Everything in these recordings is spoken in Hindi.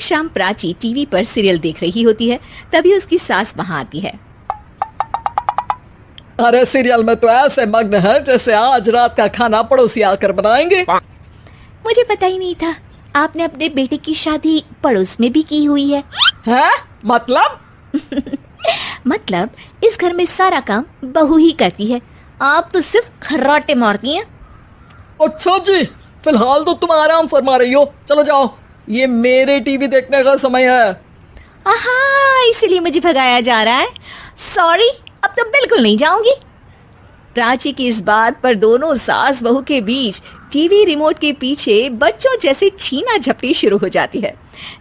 शाम प्राची टीवी पर सीरियल देख रही होती है, तभी उसकी सास वहां आती है। अरे सीरियल में तो ऐसे मग्न है जैसे आज रात का खाना पड़ोसी आकर बनाएंगे। मुझे पता ही नहीं था आपने अपने बेटे की शादी पड़ोस में भी की हुई है। हैं? मतलब? मतलब इस घर में सारा काम बहू ही करती है, आप तो सिर्फ खर्राटे मारती हैं। अच्छा जी, फिलहाल तो तुम आराम फरमा रही हो, चलो जाओ, ये मेरे टीवी देखने का समय है। आहा, इसीलिए मुझे भगाया जा रहा है। सॉरी, अब तो बिल्कुल नहीं जाऊंगी। प्राची की इस बात पर दोनों सास बहू के बीच टीवी रिमोट के पीछे बच्चों जैसे छीना झपटी शुरू हो जाती है,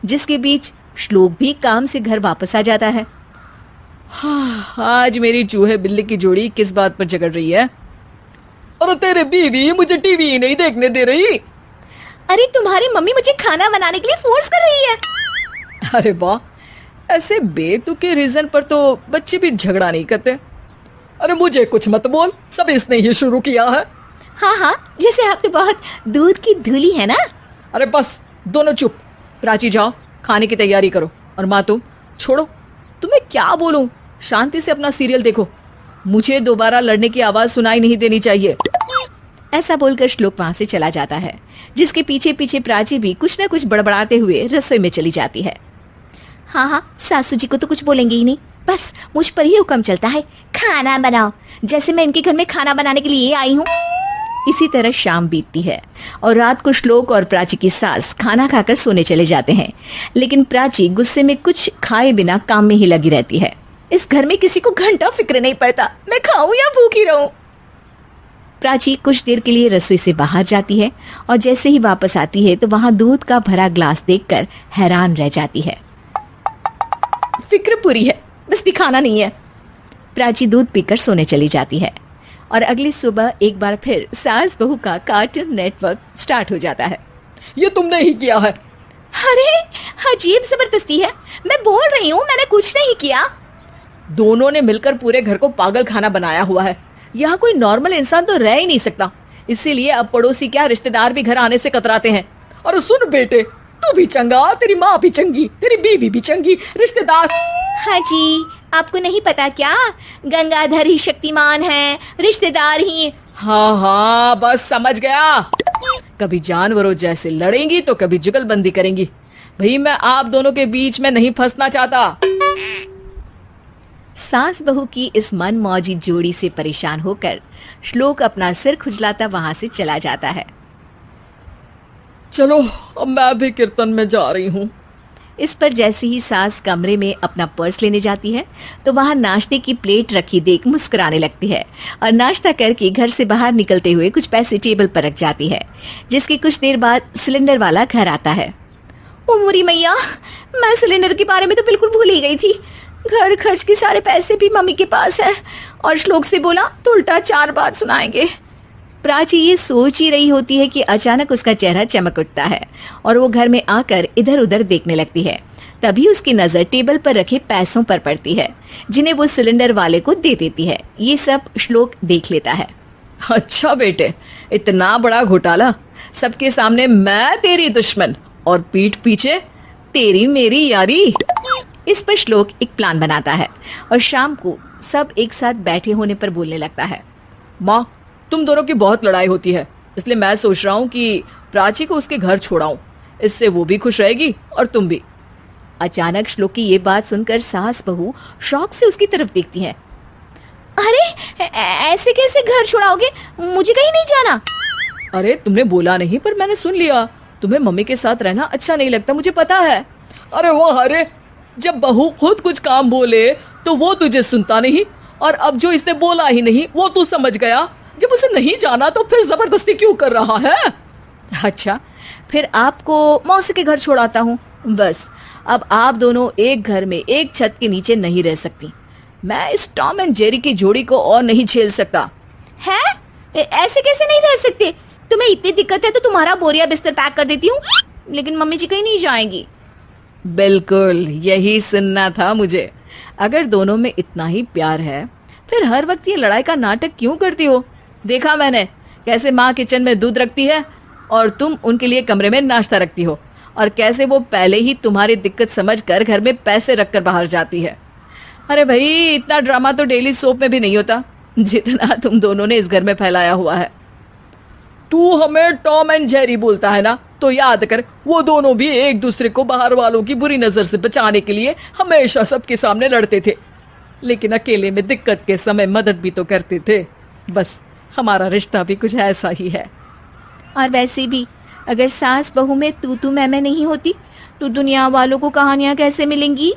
जिसके बीच श्लोक भी काम से घर वापस आ जाता है। हाँ, आज मेरी चूहे बिल्ली की जोड़ी किस बात पर झगड़ रही है? अरे तेरे बीवी मुझे टीवी ही नहीं देखने दे रही। अरे तुम्हारी मम्मी मुझे खाना बनाने के लिए फोर्स कर रही है। अरे वाह, ऐसे बेतुके रीजन पर तो बच्चे भी झगड़ा नहीं करते। अरे मुझे कुछ मत बोल, सब इसने ही शुरू किया है। हाँ हाँ, जैसे आप तो बहुत दूध की धूली है ना। अरे बस दोनों चुप। प्राची जाओ, खाने की तैयारी करो। और माँ तुम छोड़ो, तुम्हें क्या बोलूं, शांति से अपना सीरियल देखो, मुझे दोबारा लड़ने की आवाज सुनाई नहीं देनी चाहिए। ऐसा बोलकर श्लोक वहां से चला जाता है, जिसके पीछे पीछे प्राची भी कुछ न कुछ बड़बड़ाते हुए रसोई में चली जाती है। हाँ हाँ, सासू जी को तो कुछ बोलेंगे ही नहीं, बस मुझ पर ही हुक्म चलता है, खाना बनाओ, जैसे मैं इनके घर में खाना बनाने के लिए आई हूँ। इसी तरह शाम बीतती है और रात को श्लोक और प्राची की सास खाना खाकर सोने चले जाते हैं, लेकिन प्राची गुस्से में कुछ खाए बिना काम में ही लगी रहती है। इस घर में किसी को घंटा फिक्र नहीं पड़ता, मैं खाऊं या भूखी रहूं। प्राची कुछ देर के लिए रसोई से बाहर जाती है और जैसे ही वापस आती है तो वहां दूध का भरा ग्लास देखकर हैरान रह जाती है। फिक्र पूरी है, बस दिखाना नहीं है। प्राची दूध पीकर सोने चली जाती है और अगली सुबह एक बार फिर सास बहू का कार्टून नेटवर्क स्टार्ट हो जाता है। ये तुमने ही किया है। अरे अजीब जबरदस्ती है, मैं बोल रही हूँ मैंने कुछ नहीं किया। दोनों ने मिलकर पूरे घर को पागल खाना बनाया हुआ है। यहाँ कोई नॉर्मल इंसान तो रह ही नहीं सकता, इसीलिए अब पड़ोसी क्या रिश्तेदार भी घर आने से कतराते हैं। और सुन बेटे, तू भी चंगा, तेरी माँ भी चंगी, तेरी बीवी भी चंगी, रिश्तेदार। हाँ जी, आपको नहीं पता क्या, गंगाधर ही शक्तिमान है, रिश्तेदार ही। हाँ हाँ, बस समझ गया। कभी जानवरों जैसे लड़ेंगी तो कभी जुगलबंदी करेंगी। भाई मैं आप दोनों के बीच में नहीं फंसना चाहता। सास बहू की इस मनमौजी जोड़ी से परेशान होकर श्लोक अपना सिर खुजलाता वहां से चला जाता है। चलो अब मैं भी कीर्तन में जा रही हूँ। इस पर जैसे ही सास कमरे में अपना पर्स लेने जाती है तो वहां नाश्ते की प्लेट रखी देख मुस्कुराने लगती है और नाश्ता करके घर से बाहर निकलते हुए कुछ पैसे टेबल पर रख जाती है, जिसके कुछ देर बाद सिलेंडर वाला घर आता है। ओ मोरी मैया, मैं सिलेंडर के बारे में तो बिल्कुल भूल ही गई थी। घर खर्च के सारे पैसे भी मम्मी के पास है और श्लोक से बोला तो उल्टा 4 बात सुनाएंगे। प्राची ये सोच ही रही होती है कि अचानक उसका चेहरा चमक उठता है और वो घर में आकर इधर उधर देखने लगती है। तभी उसकी नजर टेबल पर रखे पैसों पर पड़ती है, जिन्हें वो सिलेंडर वाले को दे देती है। ये सब श्लोक देख लेता है। अच्छा बेटे, इतना बड़ा घोटाला, सबके सामने मैं तेरी दुश्मन और पीठ पीछे तेरी मेरी यारी। इस पर श्लोक एक प्लान बनाता है और शाम को सब एक साथ बैठे होने पर बोलने लगता है। माँ, तुम दोनों की बहुत लड़ाई होती है, इसलिए मैं सोच रहा हूँ कि प्राची को उसके घर छोड़ाऊं, इससे वो भी खुश रहेगी और तुम भी। अचानक श्लोक की ये बात सुनकर सास बहू शौक से उसकी तरफ देखती हैं। अरे ऐसे कैसे घर छोड़ाओगे, मुझे कहीं नहीं जाना। अरे तुमने बोला नहीं पर मैंने सुन लिया, तुम्हें मम्मी के साथ रहना अच्छा नहीं लगता, मुझे पता है। अरे वाह, अरे जब बहू खुद कुछ काम बोले तो वो तुझे सुनता नहीं, और अब जो इसने बोला ही नहीं वो तू समझ गया। जब उसे नहीं जाना तो फिर जबरदस्ती क्यों कर रहा है? अच्छा, फिर आपको मौसी के घर छोड़ाता हूँ। बस अब आप दोनों एक घर में एक छत के नीचे नहीं रह सकती। मैं इस टॉम एंड जेरी की जोड़ी को और नहीं झेल सकता। है? ऐसे कैसे नहीं रह सकते? तुम्हें इतनी दिक्कत है तो तुम्हारा बोरिया बिस्तर पैक कर देती हूँ, लेकिन मम्मी जी कहीं नहीं जाएंगी। बिल्कुल यही सुनना था मुझे। अगर दोनों में इतना ही प्यार है फिर हर वक्त ये लड़ाई का नाटक क्यों करती हो? देखा मैंने कैसे माँ किचन में दूध रखती है और तुम उनके लिए कमरे में नाश्ता रखती हो, और कैसे वो पहले ही तुम्हारी दिक्कत समझकर घर में पैसे रखकर बाहर जाती है। अरे भाई, इतना ड्रामा तो डेली सोप में भी नहीं होता जितना तुम दोनों ने इस घर में फैलाया हुआ है। तू हमें टॉम एंड जेरी बोलता है ना, तो याद कर वो दोनों भी एक दूसरे को बाहर वालों की बुरी नजर से बचाने के लिए हमेशा सबके सामने लड़ते थे, लेकिन अकेले में दिक्कत के समय मदद भी तो करते थे। बस हमारा रिश्ता भी कुछ ऐसा ही है। और वैसे भी अगर सास बहू में तू मैं नहीं होती तो दुनिया वालों को कहानियां कैसे मिलेंगी?